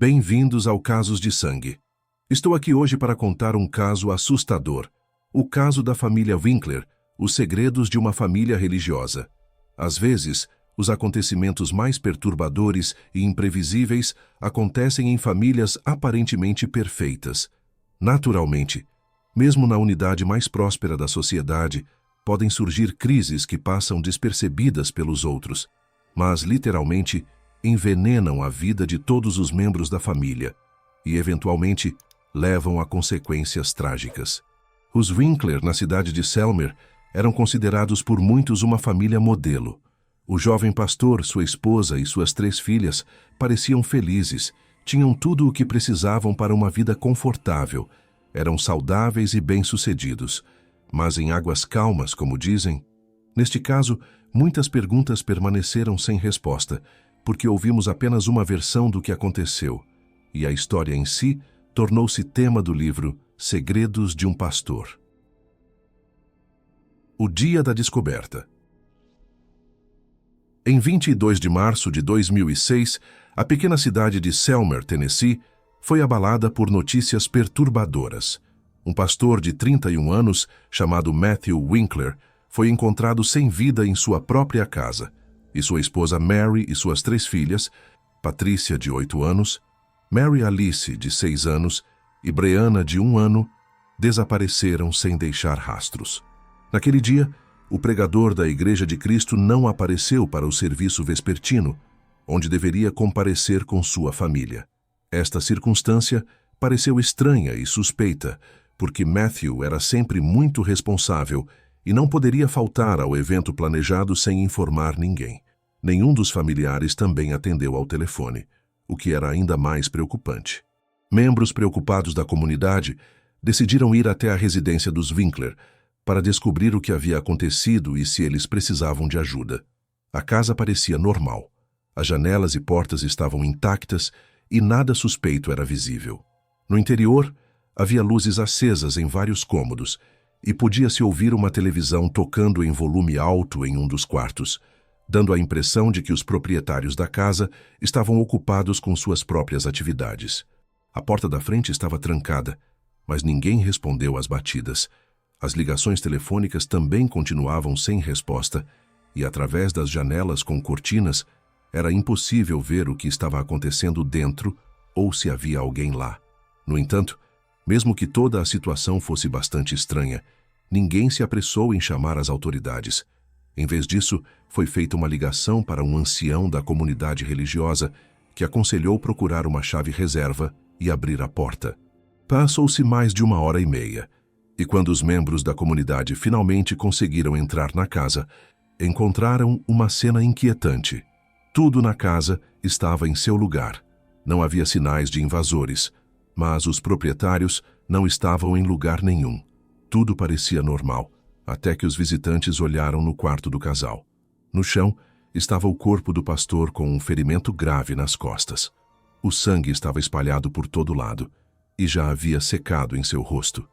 Bem-vindos ao Casos de Sangue. Estou aqui hoje para contar um caso assustador. O caso da família Winkler, os segredos de uma família religiosa. Às vezes, os acontecimentos mais perturbadores e imprevisíveis acontecem em famílias aparentemente perfeitas. Naturalmente, mesmo na unidade mais próspera da sociedade, podem surgir crises que passam despercebidas pelos outros, mas, literalmente, envenenam a vida de todos os membros da família e, eventualmente, levam a consequências trágicas. Os Winkler, na cidade de Selmer, eram considerados por muitos uma família modelo. O jovem pastor, sua esposa e suas 3 filhas pareciam felizes, tinham tudo o que precisavam para uma vida confortável, eram saudáveis e bem-sucedidos. Mas em águas calmas, como dizem, neste caso, muitas perguntas permaneceram sem resposta, porque ouvimos apenas uma versão do que aconteceu, e a história em si tornou-se tema do livro Segredos de um Pastor. O dia da descoberta. Em 22 de março de 2006, a pequena cidade de Selmer, Tennessee, foi abalada por notícias perturbadoras. Um pastor de 31 anos, chamado Matthew Winkler, foi encontrado sem vida em sua própria casa, e sua esposa Mary e suas 3 filhas, Patrícia, de 8 anos, Mary Alice, de 6 anos, e Breanna, de 1 ano, desapareceram sem deixar rastros. Naquele dia, o pregador da Igreja de Cristo não apareceu para o serviço vespertino, onde deveria comparecer com sua família. Esta circunstância pareceu estranha e suspeita, porque Matthew era sempre muito responsável e não poderia faltar ao evento planejado sem informar ninguém. Nenhum dos familiares também atendeu ao telefone, o que era ainda mais preocupante. Membros preocupados da comunidade decidiram ir até a residência dos Winkler para descobrir o que havia acontecido e se eles precisavam de ajuda. A casa parecia normal. As janelas e portas estavam intactas e nada suspeito era visível. No interior, havia luzes acesas em vários cômodos e podia-se ouvir uma televisão tocando em volume alto em um dos quartos, dando a impressão de que os proprietários da casa estavam ocupados com suas próprias atividades. A porta da frente estava trancada, mas ninguém respondeu às batidas. As ligações telefônicas também continuavam sem resposta e, através das janelas com cortinas, era impossível ver o que estava acontecendo dentro ou se havia alguém lá. No entanto, mesmo que toda a situação fosse bastante estranha, ninguém se apressou em chamar as autoridades. Em vez disso, foi feita uma ligação para um ancião da comunidade religiosa que aconselhou procurar uma chave reserva e abrir a porta. Passou-se mais de 1h30, e quando os membros da comunidade finalmente conseguiram entrar na casa, encontraram uma cena inquietante. Tudo na casa estava em seu lugar. Não havia sinais de invasores, mas os proprietários não estavam em lugar nenhum. Tudo parecia normal, até que os visitantes olharam no quarto do casal. No chão estava o corpo do pastor com um ferimento grave nas costas. O sangue estava espalhado por todo lado e já havia secado em seu rosto.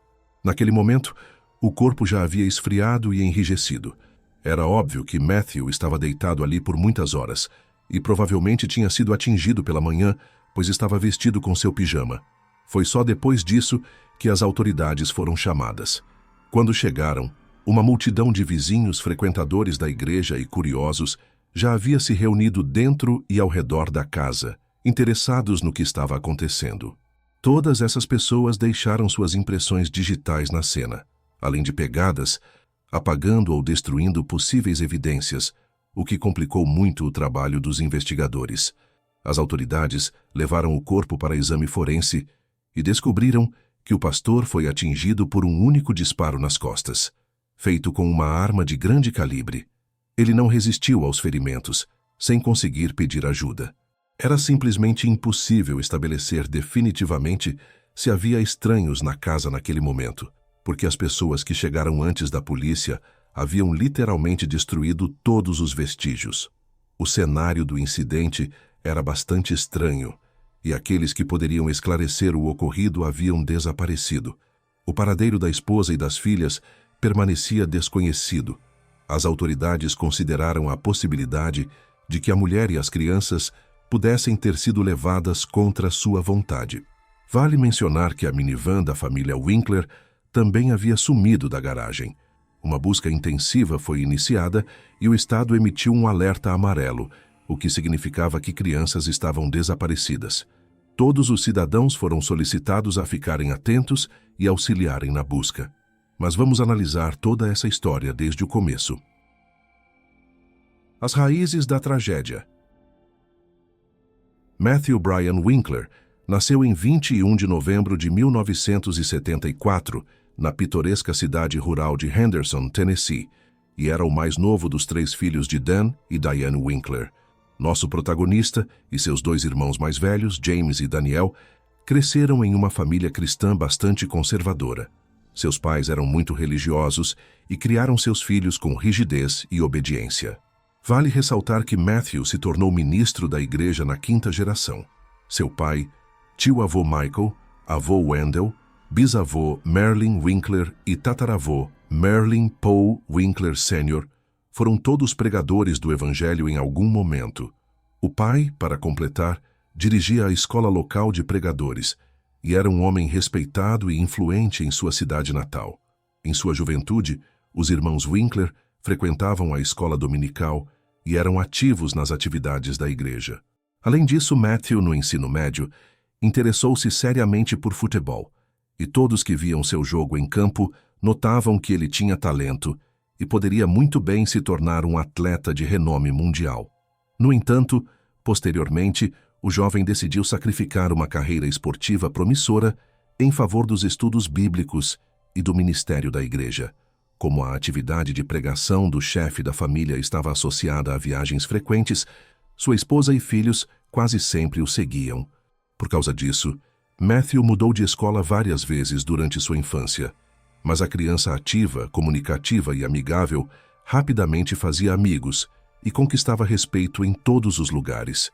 Naquele momento, o corpo já havia esfriado e enrijecido. Era óbvio que Matthew estava deitado ali por muitas horas e provavelmente tinha sido atingido pela manhã, pois estava vestido com seu pijama. Foi só depois disso que as autoridades foram chamadas. Quando chegaram, uma multidão de vizinhos, frequentadores da igreja e curiosos já havia se reunido dentro e ao redor da casa, interessados no que estava acontecendo. Todas essas pessoas deixaram suas impressões digitais na cena, além de pegadas, apagando ou destruindo possíveis evidências, o que complicou muito o trabalho dos investigadores. As autoridades levaram o corpo para exame forense e descobriram que o pastor foi atingido por um único disparo nas costas, feito com uma arma de grande calibre. Ele não resistiu aos ferimentos, sem conseguir pedir ajuda. Era simplesmente impossível estabelecer definitivamente se havia estranhos na casa naquele momento, porque as pessoas que chegaram antes da polícia haviam literalmente destruído todos os vestígios. O cenário do incidente era bastante estranho, e aqueles que poderiam esclarecer o ocorrido haviam desaparecido. O paradeiro da esposa e das filhas permanecia desconhecido. As autoridades consideraram a possibilidade de que a mulher e as crianças pudessem ter sido levadas contra sua vontade. Vale mencionar que a minivan da família Winkler também havia sumido da garagem. Uma busca intensiva foi iniciada e o Estado emitiu um alerta amarelo, o que significava que crianças estavam desaparecidas. Todos os cidadãos foram solicitados a ficarem atentos e auxiliarem na busca. Mas vamos analisar toda essa história desde o começo. As raízes da tragédia. Matthew Bryan Winkler nasceu em 21 de novembro de 1974, na pitoresca cidade rural de Henderson, Tennessee, e era o mais novo dos 3 filhos de Dan e Diane Winkler. Nosso protagonista e seus 2 irmãos mais velhos, James e Daniel, cresceram em uma família cristã bastante conservadora. Seus pais eram muito religiosos e criaram seus filhos com rigidez e obediência. Vale ressaltar que Matthew se tornou ministro da igreja na 5ª geração. Seu pai, tio-avô Michael, avô Wendell, bisavô Merlin Winkler e tataravô Merlin Paul Winkler Sr. foram todos pregadores do evangelho em algum momento. O pai, para completar, dirigia a escola local de pregadores e era um homem respeitado e influente em sua cidade natal. Em sua juventude, os irmãos Winkler frequentavam a escola dominical e eram ativos nas atividades da igreja. Além disso, Matthew, no ensino médio, interessou-se seriamente por futebol, e todos que viam seu jogo em campo notavam que ele tinha talento e poderia muito bem se tornar um atleta de renome mundial. No entanto, posteriormente, o jovem decidiu sacrificar uma carreira esportiva promissora em favor dos estudos bíblicos e do ministério da igreja. Como a atividade de pregação do chefe da família estava associada a viagens frequentes, sua esposa e filhos quase sempre o seguiam. Por causa disso, Matthew mudou de escola várias vezes durante sua infância, mas a criança ativa, comunicativa e amigável rapidamente fazia amigos e conquistava respeito em todos os lugares.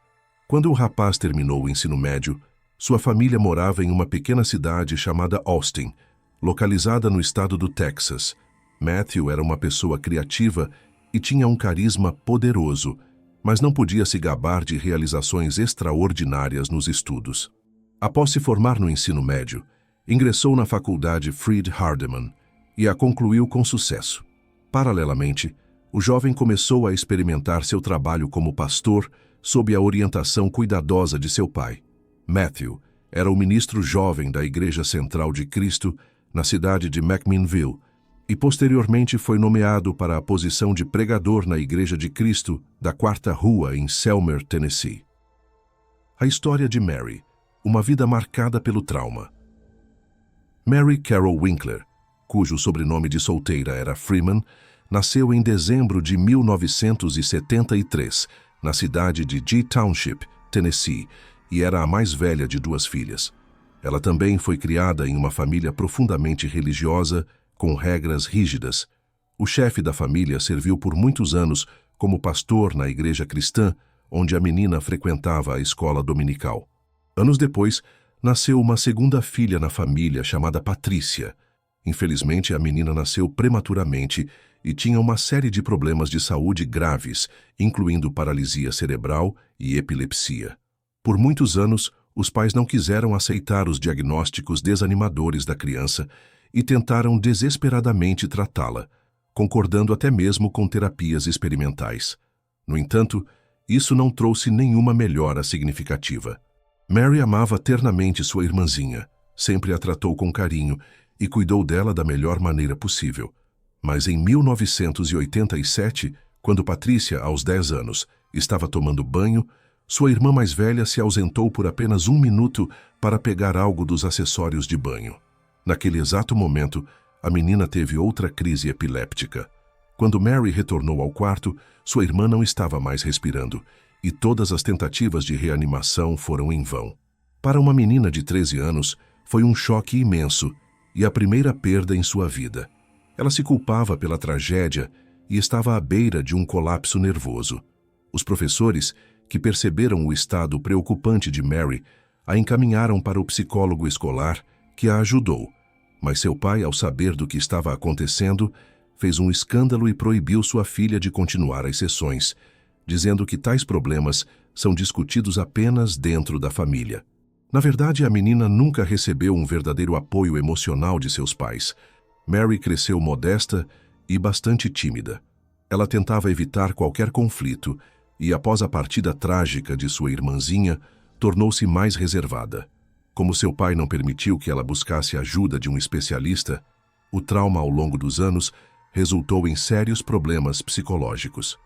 Quando o rapaz terminou o ensino médio, sua família morava em uma pequena cidade chamada Austin, localizada no estado do Texas. Matthew era uma pessoa criativa e tinha um carisma poderoso, mas não podia se gabar de realizações extraordinárias nos estudos. Após se formar no ensino médio, ingressou na faculdade Freed Hardeman e a concluiu com sucesso. Paralelamente, o jovem começou a experimentar seu trabalho como pastor sob a orientação cuidadosa de seu pai. Matthew era o ministro jovem da Igreja Central de Cristo na cidade de McMinnville e posteriormente foi nomeado para a posição de pregador na Igreja de Cristo da 4ª Rua em Selmer, Tennessee. A história de Mary, uma vida marcada pelo trauma. Mary Carol Winkler, cujo sobrenome de solteira era Freeman, nasceu em dezembro de 1973, na cidade de G Township, Tennessee, e era a mais velha de 2 filhas. Ela também foi criada em uma família profundamente religiosa, com regras rígidas. O chefe da família serviu por muitos anos como pastor na igreja cristã, onde a menina frequentava a escola dominical. Anos depois, nasceu uma segunda filha na família chamada Patrícia. Infelizmente, a menina nasceu prematuramente e tinha uma série de problemas de saúde graves, incluindo paralisia cerebral e epilepsia. Por muitos anos, os pais não quiseram aceitar os diagnósticos desanimadores da criança e tentaram desesperadamente tratá-la, concordando até mesmo com terapias experimentais. No entanto, isso não trouxe nenhuma melhora significativa. Mary amava ternamente sua irmãzinha, sempre a tratou com carinho e cuidou dela da melhor maneira possível. Mas em 1987, quando Patrícia, aos 10 anos, estava tomando banho, sua irmã mais velha se ausentou por apenas 1 minuto para pegar algo dos acessórios de banho. Naquele exato momento, a menina teve outra crise epiléptica. Quando Mary retornou ao quarto, sua irmã não estava mais respirando, e todas as tentativas de reanimação foram em vão. Para uma menina de 13 anos, foi um choque imenso e a primeira perda em sua vida. Ela se culpava pela tragédia e estava à beira de um colapso nervoso. Os professores, que perceberam o estado preocupante de Mary, a encaminharam para o psicólogo escolar, que a ajudou, mas seu pai, ao saber do que estava acontecendo, fez um escândalo e proibiu sua filha de continuar as sessões, dizendo que tais problemas são discutidos apenas dentro da família. Na verdade, a menina nunca recebeu um verdadeiro apoio emocional de seus pais. Mary cresceu modesta e bastante tímida. Ela tentava evitar qualquer conflito e, após a partida trágica de sua irmãzinha, tornou-se mais reservada. Como seu pai não permitiu que ela buscasse a ajuda de um especialista, o trauma ao longo dos anos resultou em sérios problemas psicológicos.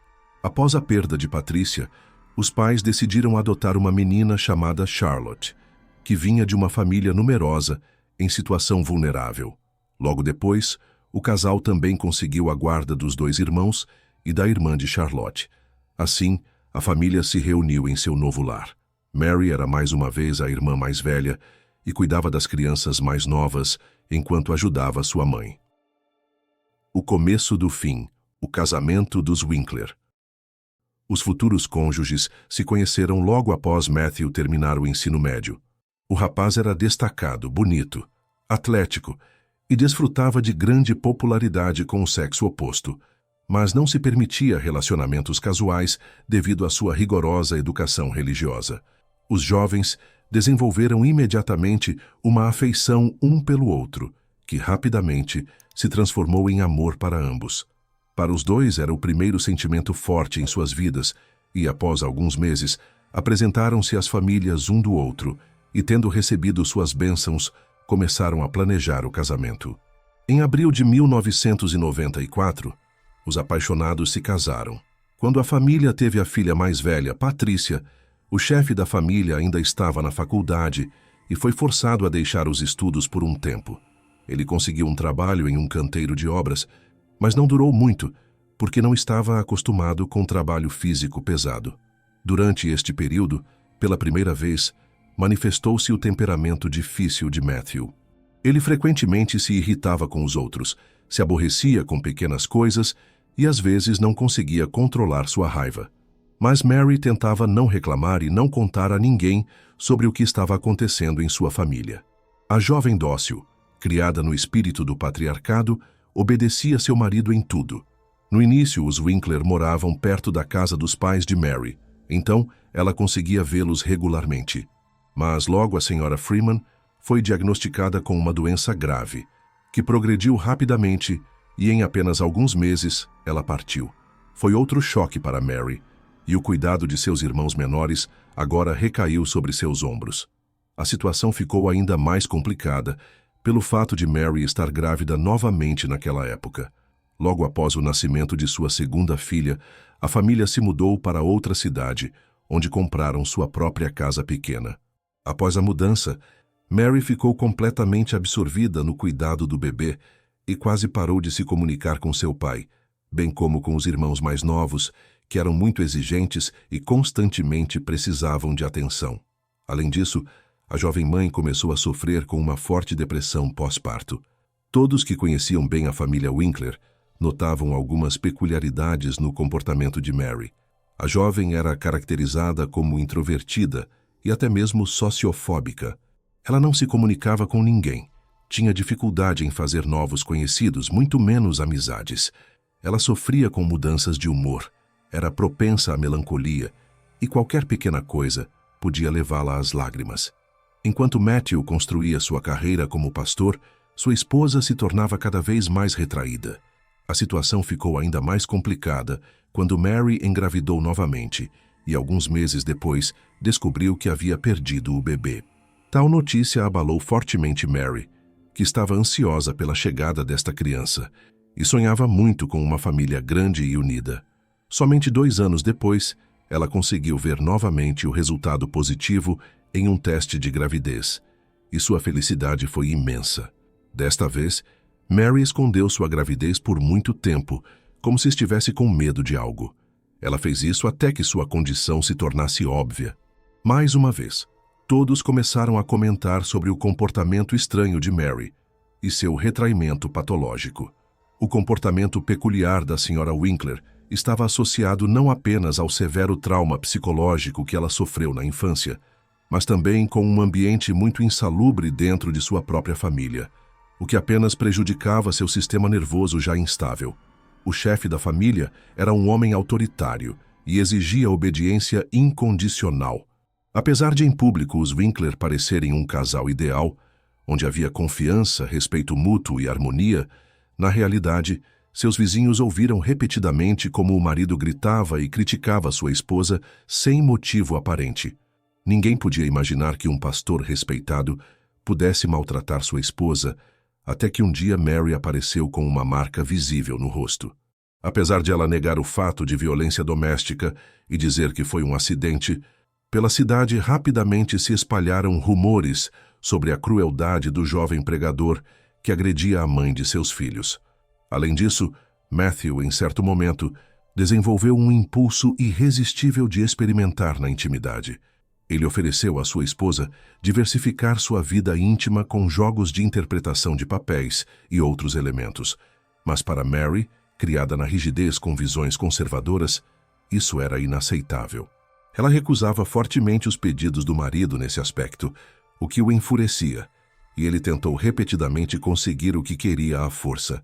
Após a perda de Patrícia, os pais decidiram adotar uma menina chamada Charlotte, que vinha de uma família numerosa em situação vulnerável. Logo depois, o casal também conseguiu a guarda dos 2 irmãos e da irmã de Charlotte. Assim, a família se reuniu em seu novo lar. Mary era mais uma vez a irmã mais velha e cuidava das crianças mais novas enquanto ajudava sua mãe. O começo do fim, o casamento dos Winkler. Os futuros cônjuges se conheceram logo após Matthew terminar o ensino médio. O rapaz era destacado, bonito, atlético e desfrutava de grande popularidade com o sexo oposto, mas não se permitia relacionamentos casuais devido à sua rigorosa educação religiosa. Os jovens desenvolveram imediatamente uma afeição um pelo outro, que rapidamente se transformou em amor para ambos. Para os 2 era o primeiro sentimento forte em suas vidas e, após alguns meses, apresentaram-se às famílias um do outro e, tendo recebido suas bênçãos, começaram a planejar o casamento. Em abril de 1994, os apaixonados se casaram. Quando a família teve a filha mais velha, Patrícia, o chefe da família ainda estava na faculdade e foi forçado a deixar os estudos por um tempo. Ele conseguiu um trabalho em um canteiro de obras, mas não durou muito, porque não estava acostumado com trabalho físico pesado. Durante este período, pela primeira vez, manifestou-se o temperamento difícil de Matthew. Ele frequentemente se irritava com os outros, se aborrecia com pequenas coisas e às vezes não conseguia controlar sua raiva. Mas Mary tentava não reclamar e não contar a ninguém sobre o que estava acontecendo em sua família. A jovem dócil, criada no espírito do patriarcado, obedecia seu marido em tudo. No início, os Winkler moravam perto da casa dos pais de Mary, então ela conseguia vê-los regularmente. Mas logo a senhora Freeman foi diagnosticada com uma doença grave, que progrediu rapidamente e em apenas alguns meses ela partiu. Foi outro choque para Mary, e o cuidado de seus irmãos menores agora recaiu sobre seus ombros. A situação ficou ainda mais complicada pelo fato de Mary estar grávida novamente naquela época. Logo após o nascimento de sua segunda filha, a família se mudou para outra cidade, onde compraram sua própria casa pequena. Após a mudança, Mary ficou completamente absorvida no cuidado do bebê e quase parou de se comunicar com seu pai, bem como com os irmãos mais novos, que eram muito exigentes e constantemente precisavam de atenção. Além disso, a jovem mãe começou a sofrer com uma forte depressão pós-parto. Todos que conheciam bem a família Winkler notavam algumas peculiaridades no comportamento de Mary. A jovem era caracterizada como introvertida e até mesmo sociofóbica. Ela não se comunicava com ninguém, tinha dificuldade em fazer novos conhecidos, muito menos amizades. Ela sofria com mudanças de humor, era propensa à melancolia e qualquer pequena coisa podia levá-la às lágrimas. Enquanto Matthew construía sua carreira como pastor, sua esposa se tornava cada vez mais retraída. A situação ficou ainda mais complicada quando Mary engravidou novamente e, alguns meses depois, descobriu que havia perdido o bebê. Tal notícia abalou fortemente Mary, que estava ansiosa pela chegada desta criança e sonhava muito com uma família grande e unida. Somente 2 anos depois, ela conseguiu ver novamente o resultado positivo em um teste de gravidez, e sua felicidade foi imensa. Desta vez, Mary escondeu sua gravidez por muito tempo, como se estivesse com medo de algo. Ela fez isso até que sua condição se tornasse óbvia. Mais uma vez, todos começaram a comentar sobre o comportamento estranho de Mary e seu retraimento patológico. O comportamento peculiar da senhora Winkler estava associado não apenas ao severo trauma psicológico que ela sofreu na infância, mas também com um ambiente muito insalubre dentro de sua própria família, o que apenas prejudicava seu sistema nervoso já instável. O chefe da família era um homem autoritário e exigia obediência incondicional. Apesar de em público os Winkler parecerem um casal ideal, onde havia confiança, respeito mútuo e harmonia, na realidade, seus vizinhos ouviram repetidamente como o marido gritava e criticava sua esposa sem motivo aparente. Ninguém podia imaginar que um pastor respeitado pudesse maltratar sua esposa, até que um dia Mary apareceu com uma marca visível no rosto. Apesar de ela negar o fato de violência doméstica e dizer que foi um acidente, pela cidade rapidamente se espalharam rumores sobre a crueldade do jovem pregador que agredia a mãe de seus filhos. Além disso, Matthew, em certo momento, desenvolveu um impulso irresistível de experimentar na intimidade. Ele ofereceu à sua esposa diversificar sua vida íntima com jogos de interpretação de papéis e outros elementos. Mas para Mary, criada na rigidez com visões conservadoras, isso era inaceitável. Ela recusava fortemente os pedidos do marido nesse aspecto, o que o enfurecia, e ele tentou repetidamente conseguir o que queria à força.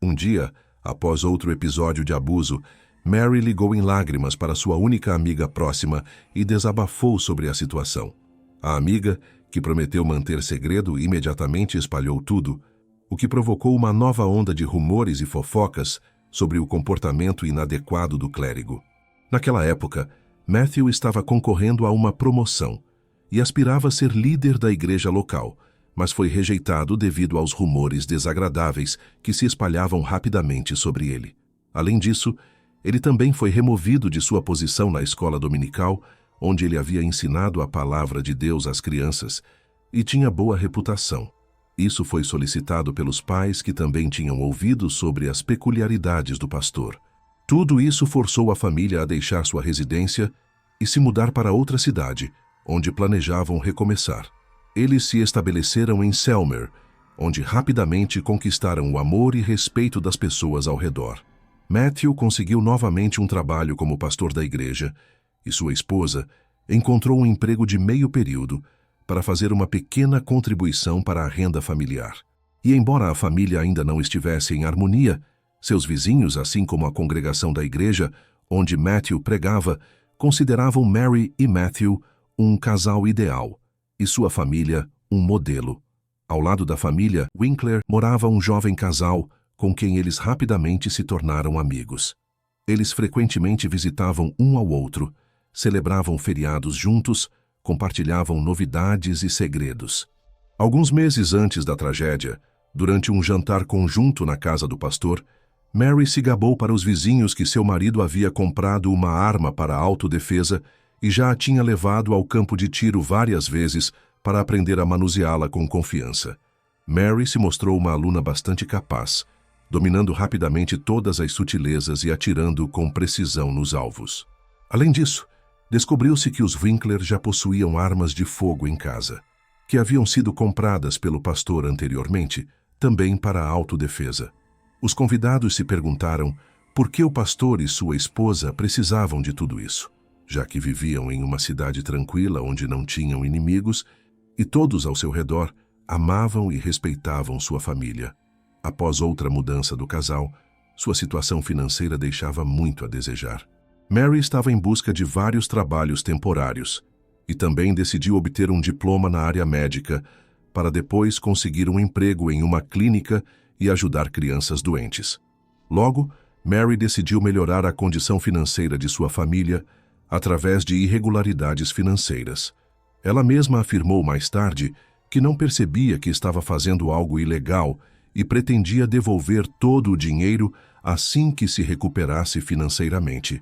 Um dia, após outro episódio de abuso, Mary ligou em lágrimas para sua única amiga próxima e desabafou sobre a situação. A amiga, que prometeu manter segredo, imediatamente espalhou tudo, o que provocou uma nova onda de rumores e fofocas sobre o comportamento inadequado do clérigo. Naquela época, Matthew estava concorrendo a uma promoção e aspirava a ser líder da igreja local, mas foi rejeitado devido aos rumores desagradáveis que se espalhavam rapidamente sobre ele. Além disso, ele também foi removido de sua posição na escola dominical, onde ele havia ensinado a palavra de Deus às crianças, e tinha boa reputação. Isso foi solicitado pelos pais que também tinham ouvido sobre as peculiaridades do pastor. Tudo isso forçou a família a deixar sua residência e se mudar para outra cidade, onde planejavam recomeçar. Eles se estabeleceram em Selmer, onde rapidamente conquistaram o amor e respeito das pessoas ao redor. Matthew conseguiu novamente um trabalho como pastor da igreja e sua esposa encontrou um emprego de meio período para fazer uma pequena contribuição para a renda familiar. E embora a família ainda não estivesse em harmonia, seus vizinhos, assim como a congregação da igreja, onde Matthew pregava, consideravam Mary e Matthew um casal ideal e sua família um modelo. Ao lado da família Winkler morava um jovem casal com quem eles rapidamente se tornaram amigos. Eles frequentemente visitavam um ao outro, celebravam feriados juntos, compartilhavam novidades e segredos. Alguns meses antes da tragédia, durante um jantar conjunto na casa do pastor, Mary se gabou para os vizinhos que seu marido havia comprado uma arma para autodefesa e já a tinha levado ao campo de tiro várias vezes para aprender a manuseá-la com confiança. Mary se mostrou uma aluna bastante capaz, dominando rapidamente todas as sutilezas e atirando com precisão nos alvos. Além disso, descobriu-se que os Winkler já possuíam armas de fogo em casa, que haviam sido compradas pelo pastor anteriormente, também para a autodefesa. Os convidados se perguntaram por que o pastor e sua esposa precisavam de tudo isso, já que viviam em uma cidade tranquila onde não tinham inimigos e todos ao seu redor amavam e respeitavam sua família. Após outra mudança do casal, sua situação financeira deixava muito a desejar. Mary estava em busca de vários trabalhos temporários e também decidiu obter um diploma na área médica para depois conseguir um emprego em uma clínica e ajudar crianças doentes. Logo, Mary decidiu melhorar a condição financeira de sua família através de irregularidades financeiras. Ela mesma afirmou mais tarde que não percebia que estava fazendo algo ilegal e pretendia devolver todo o dinheiro assim que se recuperasse financeiramente.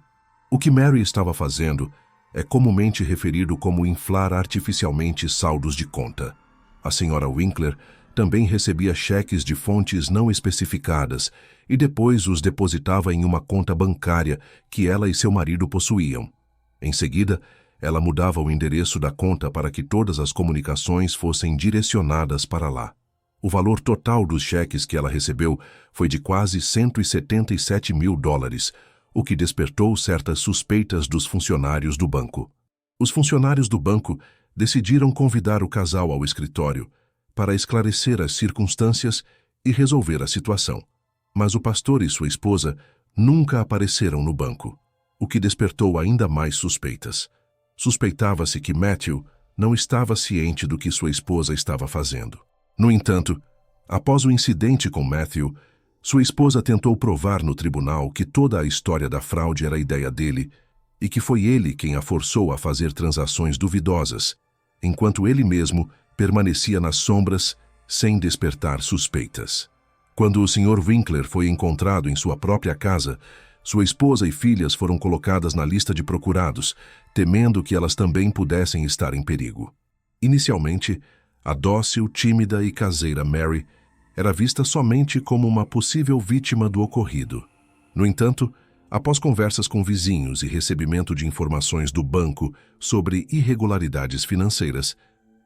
O que Mary estava fazendo é comumente referido como inflar artificialmente saldos de conta. A senhora Winkler também recebia cheques de fontes não especificadas e depois os depositava em uma conta bancária que ela e seu marido possuíam. Em seguida, ela mudava o endereço da conta para que todas as comunicações fossem direcionadas para lá. O valor total dos cheques que ela recebeu foi de quase $177 mil, o que despertou certas suspeitas dos funcionários do banco. Os funcionários do banco decidiram convidar o casal ao escritório para esclarecer as circunstâncias e resolver a situação. Mas o pastor e sua esposa nunca apareceram no banco. o que despertou ainda mais suspeitas. Suspeitava-se que Matthew não estava ciente do que sua esposa estava fazendo. No entanto, após o incidente com Matthew, sua esposa tentou provar no tribunal que toda a história da fraude era ideia dele e que foi ele quem a forçou a fazer transações duvidosas, enquanto ele mesmo permanecia nas sombras sem despertar suspeitas. Quando o Sr. Winkler foi encontrado em sua própria casa, sua esposa e filhas foram colocadas na lista de procurados, temendo que elas também pudessem estar em perigo. Inicialmente, a dócil, tímida e caseira Mary era vista somente como uma possível vítima do ocorrido. No entanto, após conversas com vizinhos e recebimento de informações do banco sobre irregularidades financeiras,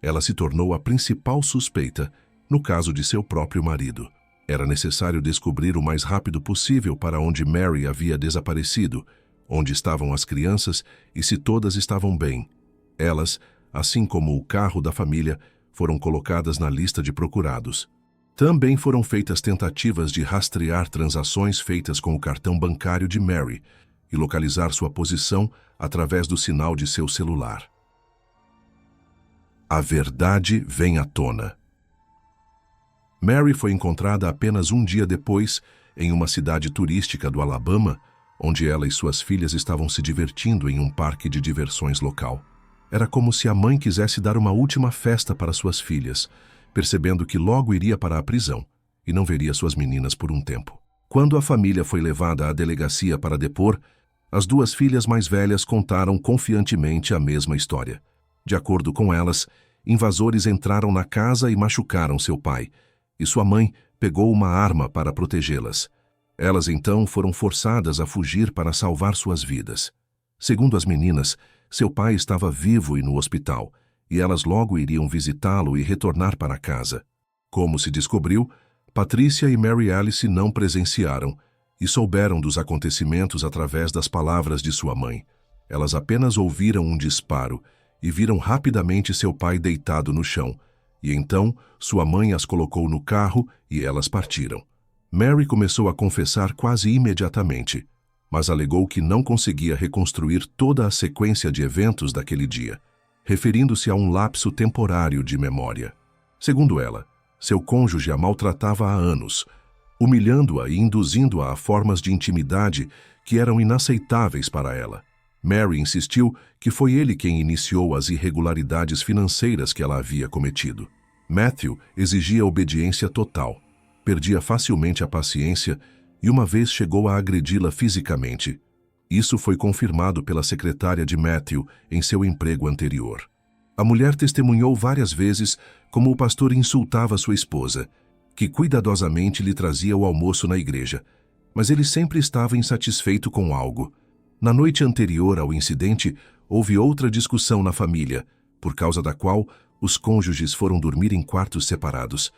ela se tornou a principal suspeita no caso de seu próprio marido. Era necessário descobrir o mais rápido possível para onde Mary havia desaparecido, onde estavam as crianças e se todas estavam bem. Elas, assim como o carro da família, foram colocadas na lista de procurados. Também foram feitas tentativas de rastrear transações feitas com o cartão bancário de Mary e localizar sua posição através do sinal de seu celular. A verdade vem à tona. Mary foi encontrada apenas um dia depois, em uma cidade turística do Alabama, onde ela e suas filhas estavam se divertindo em um parque de diversões local. Era como se a mãe quisesse dar uma última festa para suas filhas, percebendo que logo iria para a prisão e não veria suas meninas por um tempo. Quando a família foi levada à delegacia para depor, as duas filhas mais velhas contaram confiantemente a mesma história. De acordo com elas, invasores entraram na casa e machucaram seu pai, e sua mãe pegou uma arma para protegê-las. Elas então foram forçadas a fugir para salvar suas vidas. Segundo as meninas, seu pai estava vivo e no hospital, e elas logo iriam visitá-lo e retornar para casa. Como se descobriu, Patricia e Mary Alice não presenciaram e souberam dos acontecimentos através das palavras de sua mãe. Elas apenas ouviram um disparo e viram rapidamente seu pai deitado no chão, e então sua mãe as colocou no carro e elas partiram. Mary começou a confessar quase imediatamente, mas alegou que não conseguia reconstruir toda a sequência de eventos daquele dia, referindo-se a um lapso temporário de memória. Segundo ela, seu cônjuge a maltratava há anos, humilhando-a e induzindo-a a formas de intimidade que eram inaceitáveis para ela. Mary insistiu que foi ele quem iniciou as irregularidades financeiras que ela havia cometido. Matthew exigia obediência total, perdia facilmente a paciência e uma vez chegou a agredi-la fisicamente. Isso foi confirmado pela secretária de Matthew em seu emprego anterior. A mulher testemunhou várias vezes como o pastor insultava sua esposa, que cuidadosamente lhe trazia o almoço na igreja, mas ele sempre estava insatisfeito com algo. Na noite anterior ao incidente, houve outra discussão na família, por causa da qual os cônjuges foram dormir em quartos separados.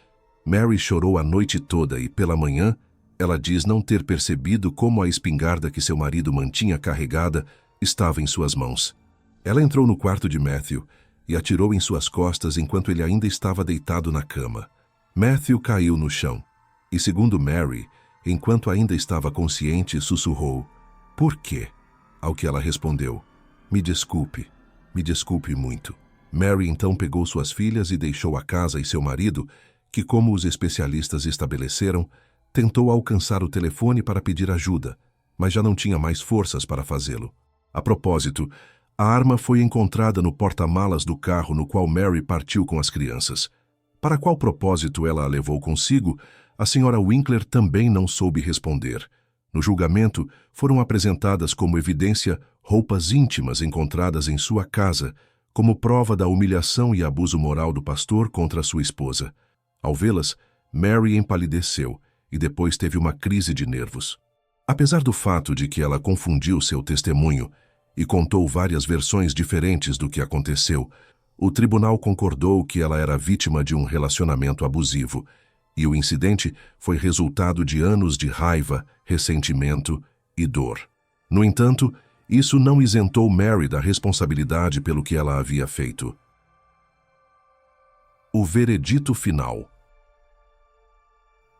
Mary chorou a noite toda e, pela manhã, ela diz não ter percebido como a espingarda que seu marido mantinha carregada estava em suas mãos. Ela entrou no quarto de Matthew e atirou em suas costas enquanto ele ainda estava deitado na cama. Matthew caiu no chão e, segundo Mary, enquanto ainda estava consciente, sussurrou: "Por quê?" Ao que ela respondeu: me desculpe muito." Mary então pegou suas filhas e deixou a casa e seu marido, que, como os especialistas estabeleceram, tentou alcançar o telefone para pedir ajuda, mas já não tinha mais forças para fazê-lo. A propósito, a arma foi encontrada no porta-malas do carro no qual Mary partiu com as crianças. Para qual propósito ela a levou consigo, a senhora Winkler também não soube responder. No julgamento, foram apresentadas como evidência roupas íntimas encontradas em sua casa, como prova da humilhação e abuso moral do pastor contra sua esposa. Ao vê-las, Mary empalideceu e depois teve uma crise de nervos. Apesar do fato de que ela confundiu seu testemunho e contou várias versões diferentes do que aconteceu, o tribunal concordou que ela era vítima de um relacionamento abusivo, e o incidente foi resultado de anos de raiva, ressentimento e dor. No entanto, isso não isentou Mary da responsabilidade pelo que ela havia feito. O veredito final.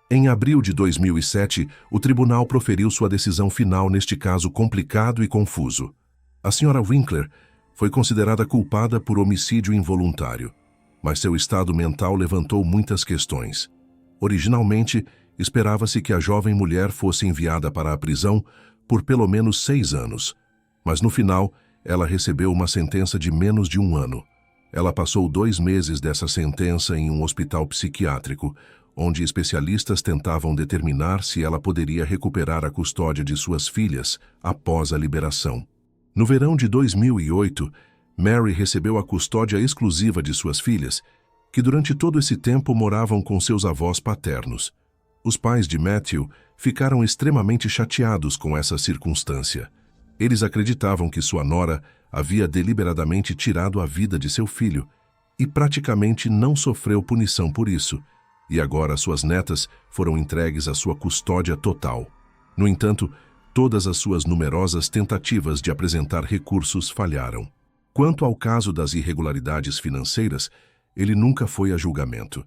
Em abril de 2007, o tribunal proferiu sua decisão final neste caso complicado e confuso. A Sra. Winkler foi considerada culpada por homicídio involuntário, mas seu estado mental levantou muitas questões. Originalmente, esperava-se que a jovem mulher fosse enviada para a prisão por pelo menos 6 anos, mas no final, ela recebeu uma sentença de menos de 1 ano. Ela passou 2 meses dessa sentença em um hospital psiquiátrico, onde especialistas tentavam determinar se ela poderia recuperar a custódia de suas filhas após a liberação. No verão de 2008, Mary recebeu a custódia exclusiva de suas filhas, que durante todo esse tempo moravam com seus avós paternos. Os pais de Matthew ficaram extremamente chateados com essa circunstância. Eles acreditavam que sua nora havia deliberadamente tirado a vida de seu filho e praticamente não sofreu punição por isso, e agora suas netas foram entregues à sua custódia total. No entanto, todas as suas numerosas tentativas de apresentar recursos falharam. Quanto ao caso das irregularidades financeiras, ele nunca foi a julgamento.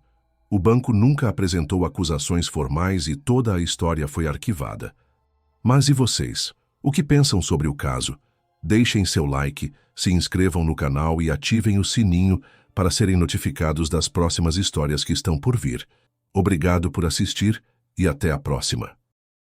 O banco nunca apresentou acusações formais e toda a história foi arquivada. Mas e vocês? O que pensam sobre o caso? Deixem seu like, se inscrevam no canal e ativem o sininho para serem notificados das próximas histórias que estão por vir. Obrigado por assistir e até a próxima.